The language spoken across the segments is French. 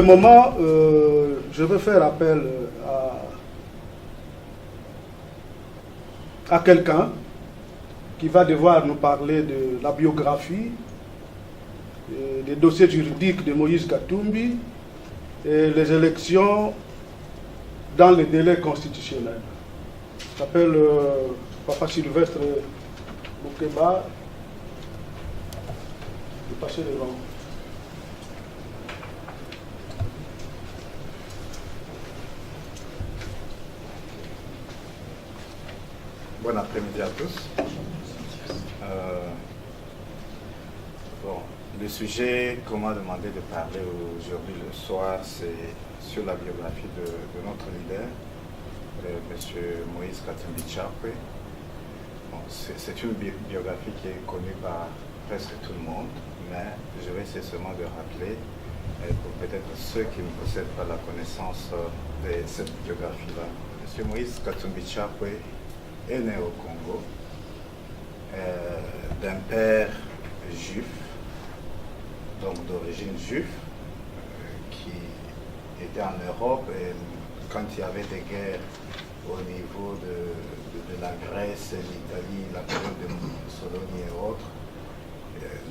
moment, je veux faire appel à quelqu'un qui va devoir nous parler de la biographie, des dossiers juridiques de Moïse Katumbi et les élections dans les délais constitutionnels. Je m'appelle Papa Sylvestre Boukeba. Je vais passer devant. Bon après-midi à tous. Le sujet qu'on m'a demandé de parler aujourd'hui le soir, c'est sur la biographie de notre leader, M. Moïse Katumbi Tchapwe. Bon, c'est une biographie qui est connue par presque tout le monde, mais je vais essayer seulement de rappeler, pour peut-être ceux qui ne possèdent pas la connaissance de cette biographie-là. M. Moïse Katumbi Tchapwe est né au Congo, d'un père juif, donc d'origine juive, qui était en Europe, et quand il y avait des guerres au niveau de la Grèce, l'Italie, la période de Mussolini et autres,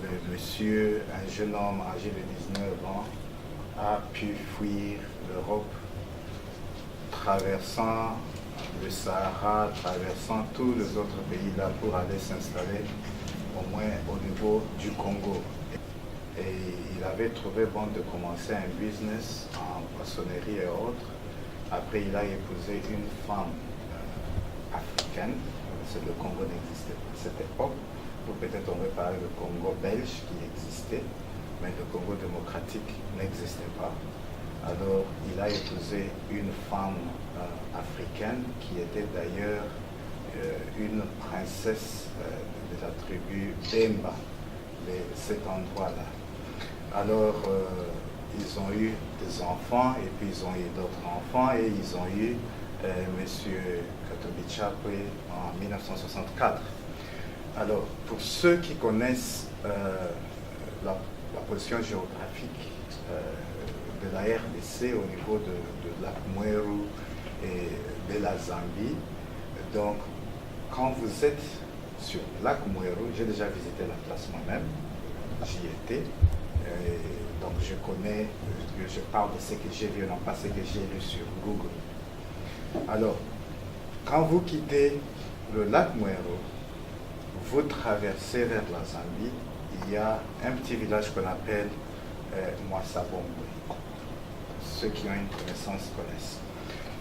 le monsieur, un jeune homme âgé de 19 ans, a pu fuir l'Europe, traversant le Sahara, traversant tous les autres pays là pour aller s'installer au moins au niveau du Congo. Et il avait trouvé bon de commencer un business en poissonnerie et autres. Après, il a épousé une femme africaine. Le Congo n'existait pas à cette époque. Ou peut-être on va parler du Congo belge qui existait, mais le Congo démocratique n'existait pas. Alors, il a épousé une femme africaine qui était d'ailleurs une princesse de la tribu Bemba, de cet endroit-là. Alors, ils ont eu des enfants, et puis ils ont eu d'autres enfants, et ils ont eu M. Katumbi Tchapwe en 1964. Alors, pour ceux qui connaissent la position géographique de la RDC au niveau de lac Mweru et de la Zambie. Donc, quand vous êtes sur le lac Mweru, j'ai déjà visité la place moi-même, j'y étais, donc je connais, je parle de ce que j'ai vu, non pas ce que j'ai lu sur Google. Alors, quand vous quittez le lac Mweru, vous traversez vers la Zambie, il y a un petit village qu'on appelle Mwasabongwe. Ceux qui ont une connaissance connaissent.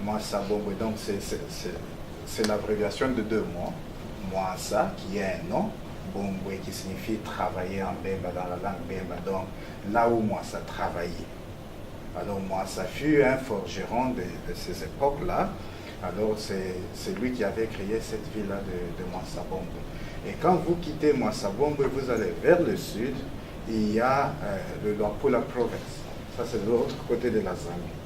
Mwasabongwe, donc c'est l'abréviation de deux mots. Mwasa, qui est un nom, Bongwe, qui signifie travailler en Bemba, dans la langue Bemba, donc là où Mwasa travaillait. Alors Mwasa fut un forgeron de ces époques-là. Alors c'est lui qui avait créé cette ville-là de Mwasabongwe. Et quand vous quittez Mwasabongwe, vous allez vers le sud, il y a le Luapula Province. Ça, c'est de l'autre côté de la Zambie.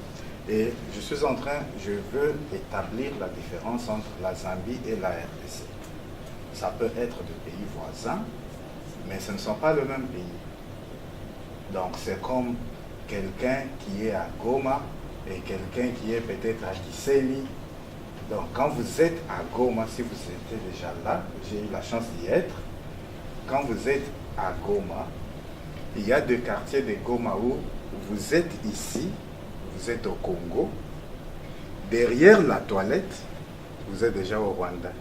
Et je veux établir la différence entre la Zambie et la RDC. Ça peut être des pays voisins, mais ce ne sont pas le même pays. Donc, c'est comme quelqu'un qui est à Goma et quelqu'un qui est peut-être à Kiseli. Donc, quand vous êtes à Goma, si vous étiez déjà là, j'ai eu la chance d'y être, quand vous êtes à Goma, il y a deux quartiers de Goma où vous êtes ici, vous êtes au Congo, derrière la toilette, vous êtes déjà au Rwanda,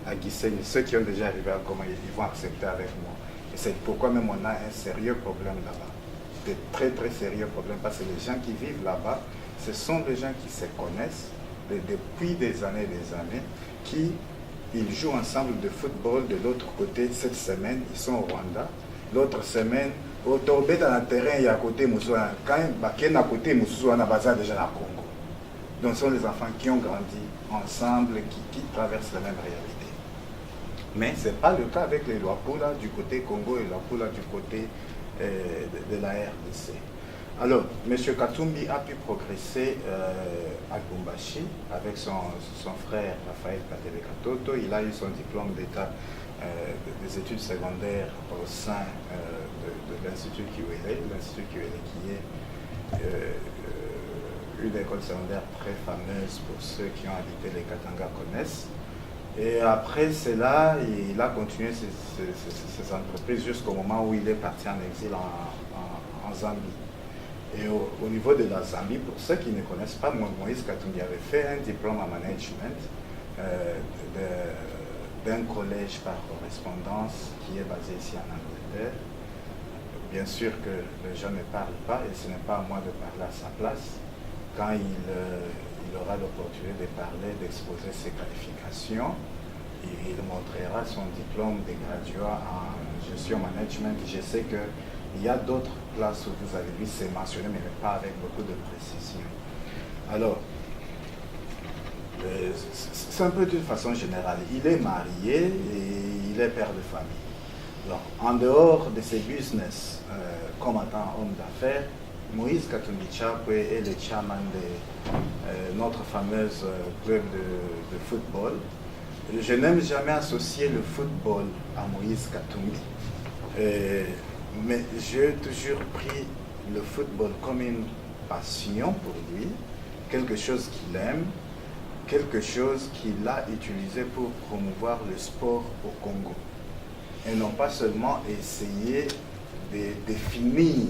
à Gisenyi. Ceux qui ont déjà arrivé à Goma, ils vont accepter avec moi. Et c'est pourquoi même on a un sérieux problème là-bas, de très très sérieux problèmes, parce que les gens qui vivent là-bas, ce sont des gens qui se connaissent depuis des années, qui ils jouent ensemble de football de l'autre côté. Cette semaine, ils sont au Rwanda. L'autre semaine, au Torbet dans le terrain, il y a à côté, quand il y a à côté, on a basé déjà dans le Congo. Donc, ce sont des enfants qui ont grandi ensemble, qui traversent la même réalité. Mais ce n'est pas le cas avec les Luapula du côté Congo et les Luapula du côté de la RDC. Alors, M. Katumbi a pu progresser à Lubumbashi avec son frère Raphaël Katebe Katoto. Il a eu son diplôme d'État des études secondaires au sein de l'Institut Kiwele, qui est une école secondaire très fameuse pour ceux qui ont habité les Katanga connaissent. Et après cela, il a continué ses entreprises jusqu'au moment où il est parti en exil en Zambie. Et au niveau de la Zambie, pour ceux qui ne connaissent pas, Moïse Katumbi avait fait un diplôme en management d'un collège par correspondance qui est basé ici en Angleterre. Bien sûr que les gens ne parlent pas et ce n'est pas à moi de parler à sa place. Quand il aura l'opportunité de parler, d'exposer ses qualifications, il montrera son diplôme de graduat en gestion management. Je sais qu'il y a d'autres places où vous avez vu, c'est mentionné, mais pas avec beaucoup de précision. Alors, c'est un peu d'une façon générale. Il est marié et il est père de famille. Alors, en dehors de ses business comme étant homme d'affaires, Moïse Katumbi Chapwe est le chairman de notre fameuse club de football. Je n'aime jamais associer le football à Moïse Katumbi, mais j'ai toujours pris le football comme une passion pour lui, quelque chose qu'il aime, quelque chose qu'il a utilisé pour promouvoir le sport au Congo. Et non pas seulement essayer de définir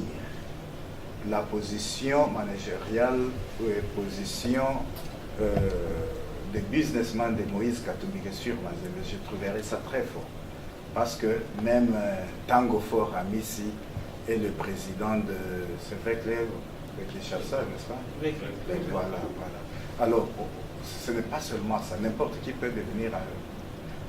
la position managériale ou la position des businessmen de Moïse Katumbi sur Mazembe. Je trouverais ça très fort. Parce que même Tango Fort Amissi est le président de ce club avec les chasseurs, n'est-ce pas? Oui. Voilà. Alors, ce n'est pas seulement ça. N'importe qui peut devenir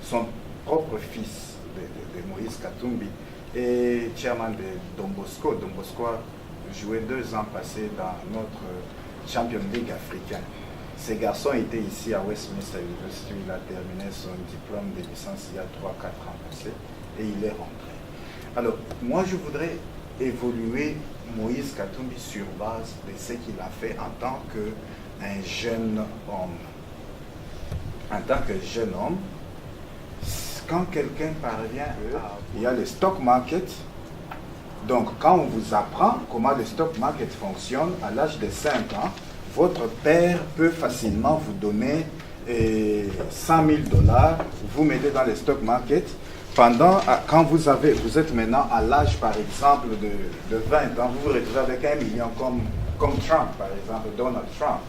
son propre fils de Moïse Katumbi et chairman de Don Bosco. Don Bosco a joué 2 ans passés dans notre Champions League africain. Ces garçons étaient ici à Westminster University. Il a terminé son diplôme de licence il y a 3-4 ans passés et il est rentré. Alors, moi je voudrais évoluer Moïse Katumbi sur base de ce qu'il a fait en tant qu'un jeune homme. En tant que jeune homme, quand quelqu'un parvient il y a le stock market. Donc, quand on vous apprend comment le stock market fonctionne, à l'âge de 5 ans, votre père peut facilement vous donner 100 000 $, vous mettez dans le stock market. Quand vous êtes maintenant à l'âge, par exemple, de 20 ans, vous vous retrouvez avec 1 million comme Trump, par exemple, Donald Trump.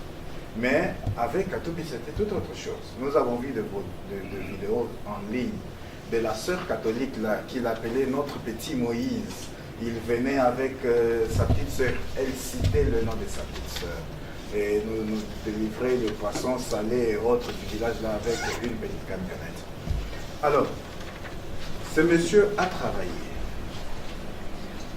Mais avec Katumbi, c'était tout autre chose. Nous avons vu de vidéos en ligne de la sœur catholique là, qu'il appelait notre petit Moïse. Il venait avec sa petite sœur, elle citait le nom de sa petite sœur. Et nous délivrait les poissons salés et autres du village là avec une petite camionnette. Alors, ce monsieur a travaillé.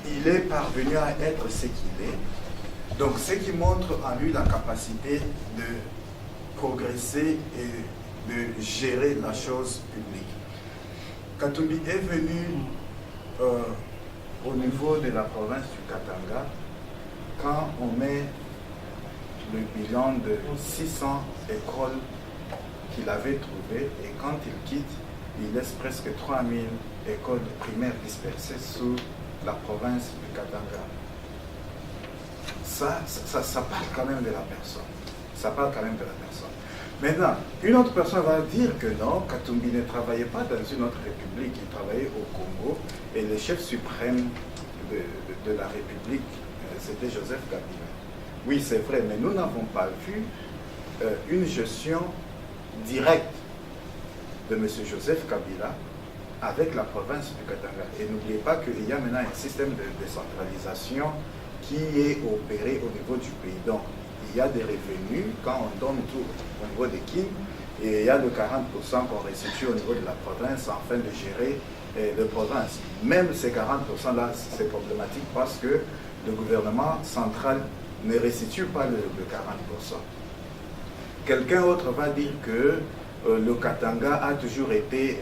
Il est parvenu à être ce qu'il est. Donc, ce qui montre en lui la capacité de progresser et de gérer la chose publique. Katumbi est venu au niveau de la province du Katanga quand on met le bilan de 600 écoles qu'il avait trouvées et quand il quitte, il laisse presque 3000 écoles primaires dispersées sous la province du Katanga. Ça parle quand même de la personne. Ça parle quand même de la personne. Maintenant, une autre personne va dire que non, Katumbi ne travaillait pas dans une autre république, il travaillait au Congo et le chef suprême de la république, c'était Joseph Kabila. Oui, c'est vrai, mais nous n'avons pas vu une gestion directe de M. Joseph Kabila avec la province du Katanga. Et n'oubliez pas qu'il y a maintenant un système de décentralisation qui est opéré au niveau du pays. Donc, il y a des revenus quand on donne tout au niveau des King et il y a le 40% qu'on restitue au niveau de la province afin de gérer les provinces. Même ces 40%-là, c'est problématique parce que le gouvernement central ne restitue pas le 40%. Quelqu'un autre va dire que le Katanga a toujours été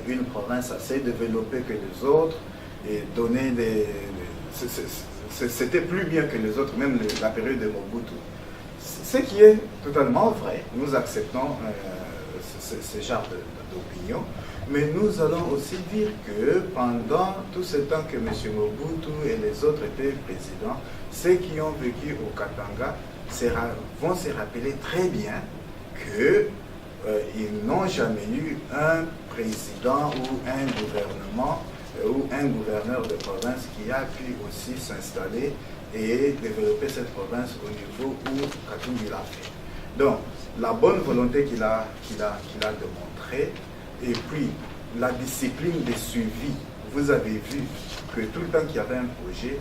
une province assez développée que les autres et donner c'était plus bien que les autres, même la période de Mobutu. Ce qui est totalement vrai. Nous acceptons ce genre d'opinion. Mais nous allons aussi dire que pendant tout ce temps que M. Mobutu et les autres étaient présidents, ceux qui ont vécu au Katanga vont se rappeler très bien qu'ils n'ont jamais eu un président ou un gouvernement ou un gouverneur de province qui a pu aussi s'installer et développer cette province au niveau où Katumbi l'a fait. Donc, la bonne volonté qu'il a démontrée, et puis la discipline de suivi. Vous avez vu que tout le temps qu'il y avait un projet,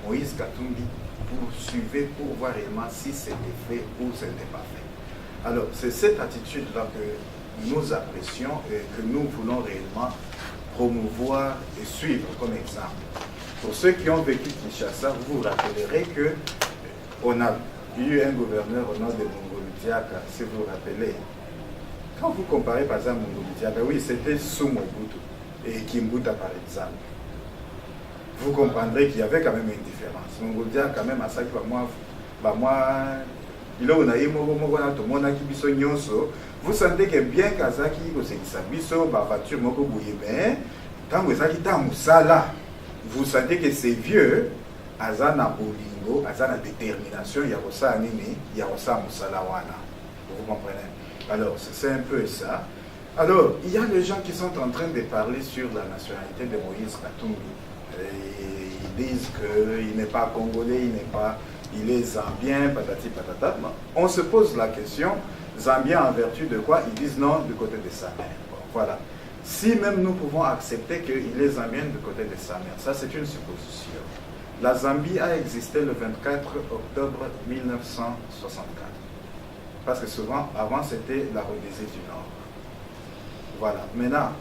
Moïse Katumbi poursuivait pour voir réellement si c'était fait ou ce n'était pas fait. Alors, c'est cette attitude-là que nous apprécions et que nous voulons réellement promouvoir et suivre comme exemple. Pour ceux qui ont vécu Kinshasa, vous vous rappellerez qu'on a eu un gouverneur au nom de Mongolu Diaka, si vous vous rappelez. Quand vous comparez par exemple Mongolu Diaka, oui, c'était sous Mobutu et Kimbuta par exemple. Vous comprendrez qu'il y avait quand même une différence. Mongolu Diaka quand même à ça qui va vous sentez que bien Kazaki, vous sentez que c'est vieux, Azana Bolingo, Azana détermination, Yarosa Anini, Yarosa Musalawana. Vous comprenez? Alors, c'est un peu ça. Alors, il y a des gens qui sont en train de parler sur la nationalité de Moïse Katumbi. Ils disent qu'il n'est pas congolais, il est zambien, patati patata. On se pose la question, zambien en vertu de quoi? Ils disent non, du côté de sa mère. Bon, voilà. Si même nous pouvons accepter qu'il est zambien du côté de sa mère, ça c'est une supposition. La Zambie a existé le 24 octobre 1964. Parce que souvent, avant c'était la Rhodésie du Nord. Voilà. Maintenant,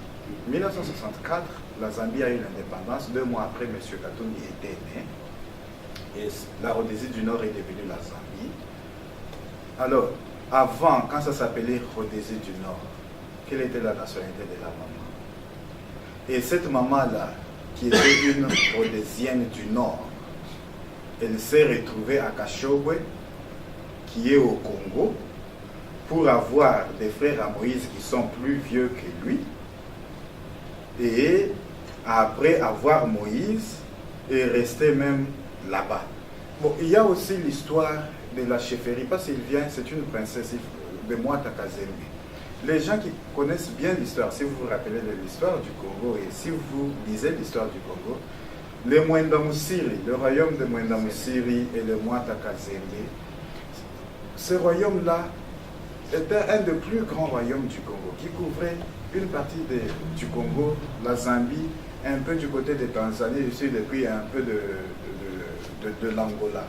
1964, la Zambie a eu l'indépendance. 2 mois après, M. Katumbi était né. Et la Rhodésie du Nord est devenue la Zambie. Alors, avant, quand ça s'appelait Rhodésie du Nord, quelle était la nationalité de la maman? Et cette maman-là, qui était une Rhodésienne du Nord, elle s'est retrouvée à Kashogwe, qui est au Congo, pour avoir des frères à Moïse qui sont plus vieux que lui. Et après avoir Moïse, est resté même là-bas. Bon, il y a aussi l'histoire de la chefferie, parce qu'il vient, c'est une princesse de Mwata Kazembe. Les gens qui connaissent bien l'histoire, si vous vous rappelez de l'histoire du Congo et si vous lisez l'histoire du Congo, le Mwenda Musiri, le royaume de Mwenda Musiri et le Mwata Kazembe, ce royaume-là était un des plus grands royaumes du Congo, qui couvrait une partie du Congo, la Zambie, un peu du côté de Tanzanie, du sud, et puis un peu de l'Angola.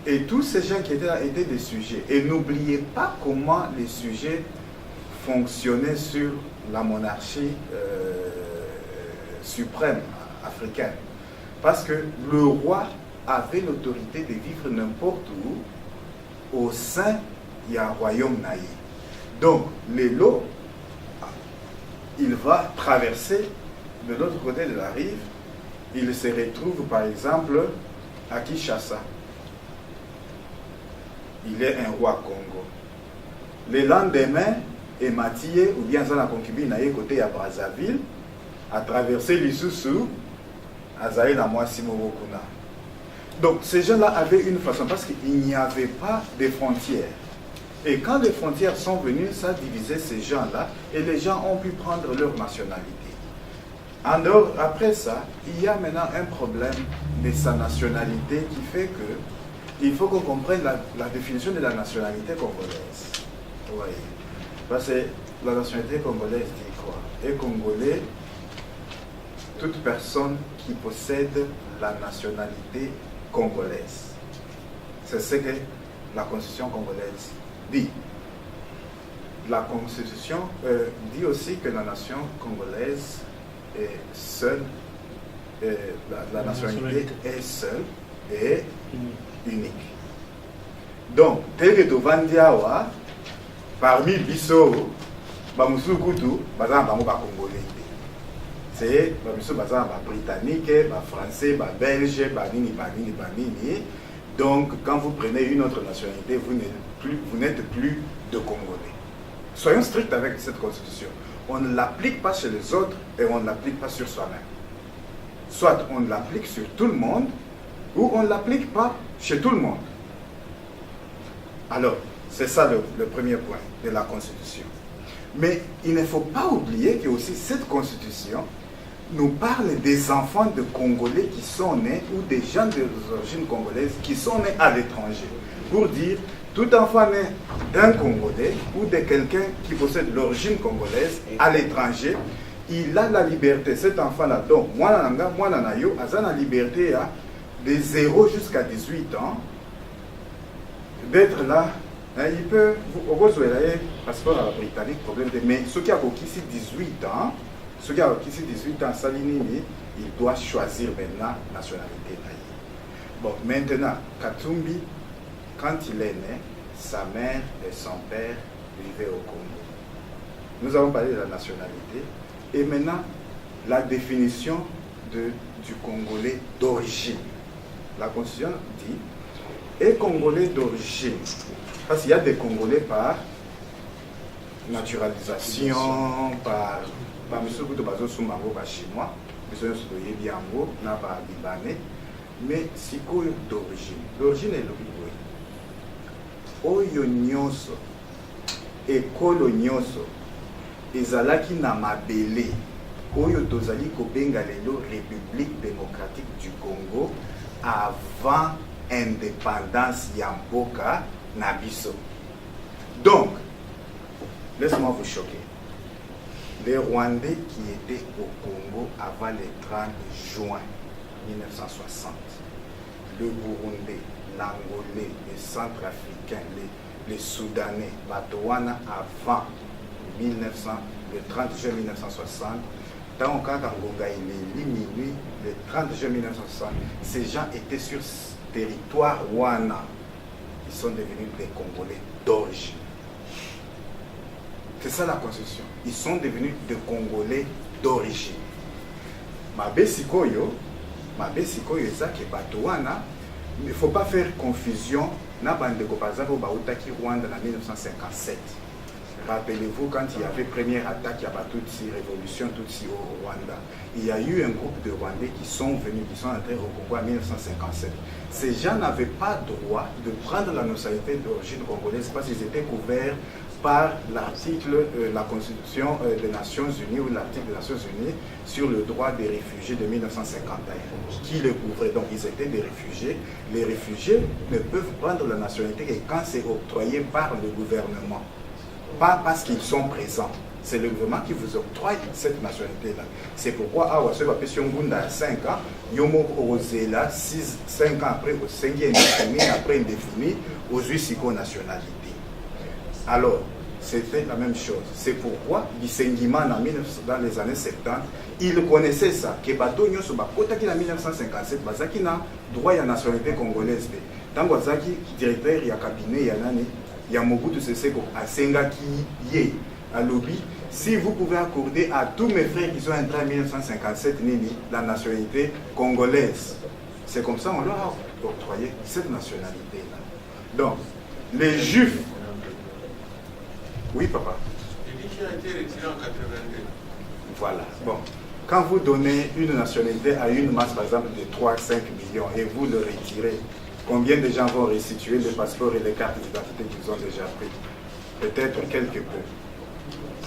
Et tous ces gens qui étaient là étaient des sujets. Et n'oubliez pas comment les sujets fonctionnaient sur la monarchie suprême africaine. Parce que le roi avait l'autorité de vivre n'importe où, au sein, il y a un royaume naïf. Donc, l'élo, il va traverser de l'autre côté de la rive, il se retrouve par exemple à Kinshasa. Il est un roi Congo. Le lendemain, Ematie, ou bien Zana concubine, à côté à Brazzaville, a traversé l'Issoussou, à Zaïla Mwasimorokuna. Donc ces gens-là avaient une façon, parce qu'il n'y avait pas de frontières. Et quand les frontières sont venues, ça divisait ces gens-là, et les gens ont pu prendre leur nationalité. En dehors, après ça, il y a maintenant un problème de sa nationalité qui fait que il faut qu'on comprenne la définition de la nationalité congolaise. Vous voyez. Parce que la nationalité congolaise dit quoi? Et congolais, toute personne qui possède la nationalité congolaise. C'est ce que la constitution congolaise dit. La constitution dit aussi que la nation congolaise est seule, la nationalité est seule et unique. Donc, tel que Tovandiawa, parmi Bisso, Bamusukutu, Bazan Bamu Congolais. C'est Bamusu Bazan Britannique, Français, Belge, Banini. Donc, quand vous prenez une autre nationalité, vous n'êtes plus de Congolais. Soyons stricts avec cette constitution. On ne l'applique pas chez les autres et on ne l'applique pas sur soi-même. Soit on l'applique sur tout le monde, ou on ne l'applique pas chez tout le monde. Alors, c'est ça le premier point de la Constitution. Mais il ne faut pas oublier que aussi cette Constitution nous parle des enfants de Congolais qui sont nés, ou des gens d'origine congolaise qui sont nés à l'étranger. Pour dire, tout enfant né d'un Congolais ou de quelqu'un qui possède l'origine congolaise à l'étranger, il a la liberté, cet enfant-là, donc, moi, Nanayo, a la liberté de 0 jusqu'à 18 ans, d'être là. Il peut, au passeport britannique, problème de, mais ceux qui ont ici 18 ans, Salinini, il doit choisir maintenant la nationalité. Bon, maintenant, Katumbi, quand il est né, sa mère et son père vivaient au Congo. Nous avons parlé de la nationalité. Et maintenant, la définition du Congolais d'origine. La Constitution dit, et Congolais d'origine. Parce qu'il y a des Congolais par naturalisation, par monsieur Boutobazo Soumango, par chinois, monsieur Soudoye Biango, par libanais, mais c'est quoi d'origine? L'origine est l'obligé. Oyo nyonso, ekolo nyonso, ezalaki na mabele, oyo tozali kobenga lelo République démocratique du Congo, avant indépendance ya mboka na biso. Donc, laisse-moi vous choquer. Les Rwandais qui étaient au Congo avant le 30 juin 1960, le Burundais, l'Angolais, les Centrafricains, les Soudanais, Batouana avant le 30 juin 1960, dans le cas d'Angonga, il est minuit, le 30 juin 1960, ces gens étaient sur ce territoire Wana. Ils sont devenus des Congolais d'origine. C'est ça la Constitution. Ils sont devenus des Congolais d'origine. Mabe Sikoyo, Ezaki Batouana, il ne faut pas faire confusion. Par exemple, au Baoutaki Rwanda en 1957. Rappelez-vous, quand il y avait première attaque, il y avait Tutsi, révolution Tutsi au Rwanda. Il y a eu un groupe de Rwandais qui sont venus, qui sont entrés au Congo en 1957. Ces gens n'avaient pas droit de prendre la nationalité d'origine congolaise parce qu'ils étaient couverts par l'article, la Constitution des Nations Unies ou l'article des Nations Unies sur le droit des réfugiés de 1951, qui le couvrait. Donc ils étaient des réfugiés. Les réfugiés ne peuvent prendre la nationalité que quand c'est octroyé par le gouvernement. Pas parce qu'ils sont présents. C'est le gouvernement qui vous octroie cette nationalité-là. C'est pourquoi, à Wassé Ngunda à 5 ans, Yomo Ozela, 5 ans après, au 5e après indéfini, aux Uisiko nationalité. Alors, c'était la même chose. C'est pourquoi, Bissengima, dans les années 70, il connaissait ça, que Bato Nyoso, Bakotaki en 1957, Bazaki n'a droit à la nationalité congolaise. Tant Bazaki, directeur, il y a cabinet, il y a nani. Il y a Mobutu Sese Seko à Sengaki Ye, à Lobby. Si vous pouvez accorder à tous mes frères qui sont entrés en 1957 Nini la nationalité congolaise, c'est comme ça qu'on leur a octroyé cette nationalité-là. Donc, les Juifs. Oui, papa. Il dit qu'il a été retiré en 82. Voilà. Bon. Quand vous donnez une nationalité à une masse, par exemple, de 3-5 millions et vous le retirez, combien de gens vont restituer les passeports et les cartes d'identité qu'ils ont déjà pris? Peut-être quelque peu.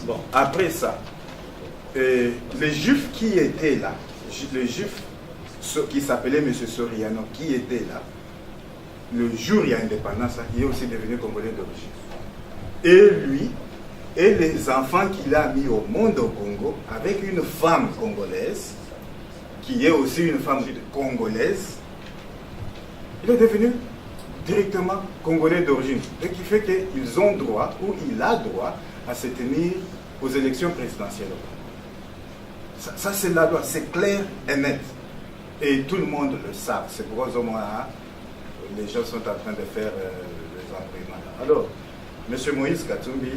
Bon, après ça, les Juifs qui étaient là, les Juifs qui s'appelaient M. Soriano, qui étaient là, le jour il y a indépendance, il est aussi devenu Congolais d'origine. Et lui, et les enfants qu'il a mis au monde au Congo, avec une femme congolaise, qui est aussi une femme congolaise, il est devenu directement Congolais d'origine. Ce qui fait qu'ils ont droit, ou il a droit, à se tenir aux élections présidentielles. Ça c'est la loi, c'est clair et net. Et tout le monde le sait. C'est pourquoi les gens sont en train de faire les imprimantes. Alors, M. Moïse Katumbi,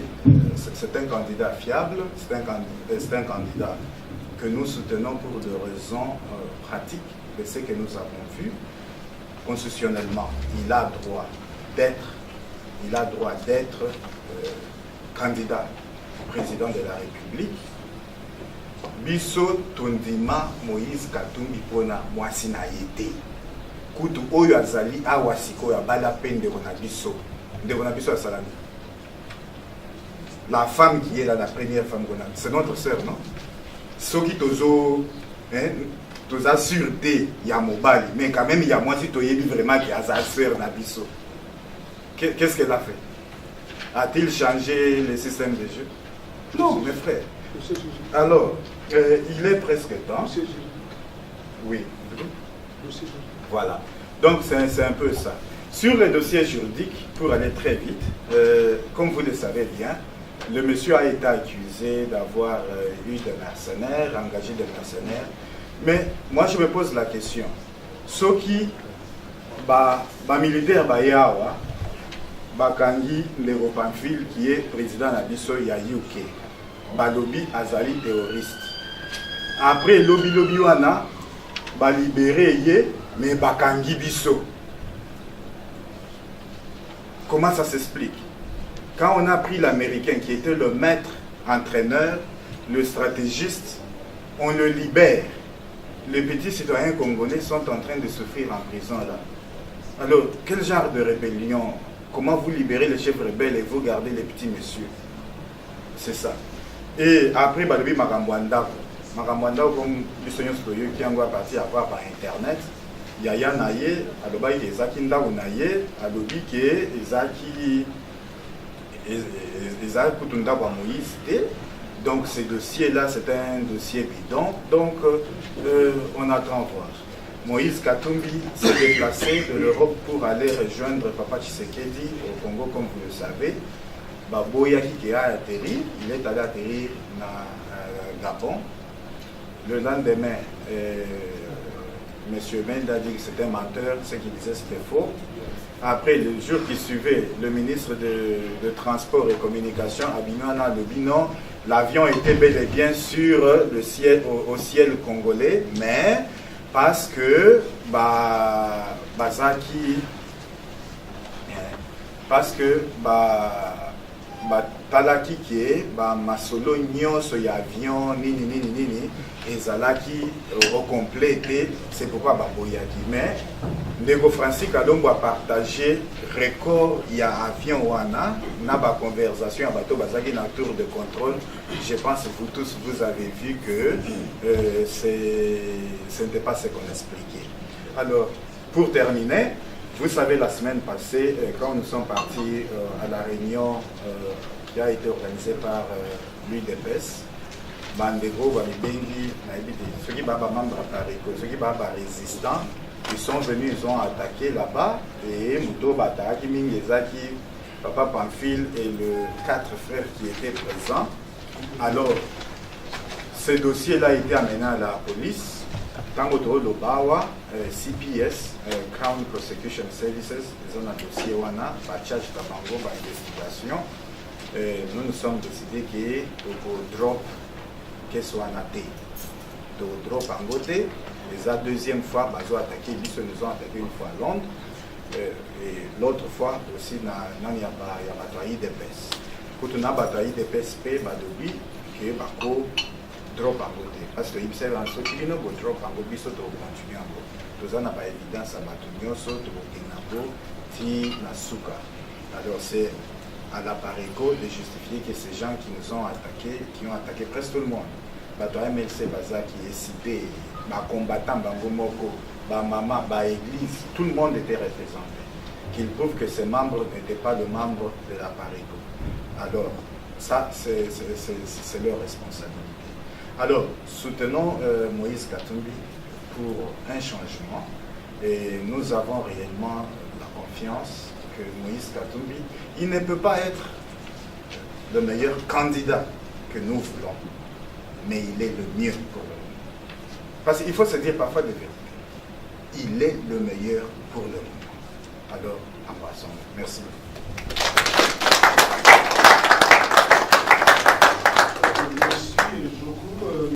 c'est un candidat fiable, c'est un candidat que nous soutenons pour des raisons pratiques de ce que nous avons vu. Constitutionnellement, il a droit d'être candidat président de la République, biso tondima Moïse Katumbi pona mwasi na yete. Kutu oyo azali awa sikoyo abala pe ndeko na biso. Ndeko na biso asalami. La femme qui est là, la première femme qu'on a, c'est notre sœur, non? Ce qui tozo, toza sûreté, il y a Mobali, mais quand même il y a moi si tu es vraiment qui a sa sœur na biso. Qu'est-ce qu'elle a fait? A-t-il changé le système de jeu? Non, mes frères. Alors, il est presque temps. Oui. Voilà. Donc c'est un peu ça. Sur les dossiers juridiques, pour aller très vite, comme vous le savez bien, le monsieur a été accusé d'avoir eu des mercenaires, engagé des mercenaires. Mais moi je me pose la question. Ceux qui, militaire Bayawa, Bakangi Lero Pamphile, qui est président Nabiso Yayuke, Balobi Azali terroriste. Après Lobi Wana, libéré Ye, mais Bakangi Biso. Comment ça s'explique? Quand on a pris l'Américain qui était le maître entraîneur, le stratégiste, on le libère. Les petits citoyens congolais sont en train de souffrir en prison là. Alors, quel genre de rébellion? Comment vous libérez les chefs rebelles et vous gardez les petits messieurs? C'est ça. Et après, Balobi Magambwanda, comme Bissonyo Stoyo qui a parti à voir par internet, Yaya Naye, Aloba Ezaki Ndao Naye, Alobi Ke Ezaki Kutunda Wa Moïse. Donc ce dossier-là, c'est un dossier bidon. Donc on attend voir. Moïse Katumbi s'est déplacé de l'Europe pour aller rejoindre Papa Tshisekedi au Congo, comme vous le savez. Baboyaki qui a atterri, il est allé atterrir dans Gabon. Le lendemain, M. Benda a dit que c'était un menteur, ce qu'il disait c'était faux. Après, le jour qui suivait, le ministre de Transport et Communication, Abinana Lobino, l'avion était bel et bien sur le ciel, au ciel congolais, mais parce que talaki ke masolo nyonso ya avion nini ezalaki au complet, c'est pourquoi baboyaki. Mais ndeko Francis Kalombo a partagé record ya avion wana na ba conversation ya bato bazaki na tour de contrôle. Je pense que vous tous vous avez vu que ce n'était pas ce qu'on expliquait. Alors pour terminer, vous savez, la semaine passée, quand nous sommes partis à la réunion qui a été organisée par l'UDPS, Bandego, Balibengi, ceux qui sont membres de Pareco, ceux qui sont résistants, ils sont venus, ils ont attaqué là-bas, et Mouto Bataki, Mingezaki, Papa Pamphile et les 4 frères qui étaient présents. Alors, ce dossier-là a été amené à la police. Tango Lobawa, CPS, Crown Prosecution Services, ils ont un dossier wana, charge Tabango, investigation. Nous nous sommes décidés que pour drop, qu'est-ce soit naté, de drop en côté. La deuxième fois, ils ont attaqué, ils nous ont attaqué une fois à Londres, et l'autre fois aussi, il y a bataille d'EPS. Quand on a bataille d'EPS, badobi, que bako drop en côté. Parce que il s'est lancé, il y a un drop en côté, il faut continuer en côté. Nous avons pas évidence à batonio, sauf que ti nasuka. Alors c'est à l'appareil de justifier que ces gens qui nous ont attaqués, qui ont attaqué presque tout le monde, Bato MLC Baza qui est cité, ma combattant Bangomoko, ma maman, ma église, tout le monde était représenté. Qu'ils prouvent que ces membres n'étaient pas de membres de l'appareil. Alors ça c'est leur responsabilité. Alors, soutenons Moïse Katumbi pour un changement et nous avons réellement la confiance que Moïse Katumbi, il ne peut pas être le meilleur candidat que nous voulons, mais il est le mieux pour le moment. Parce qu'il faut se dire parfois des vérités. Il est le meilleur pour le moment. Alors, embrassons. Merci.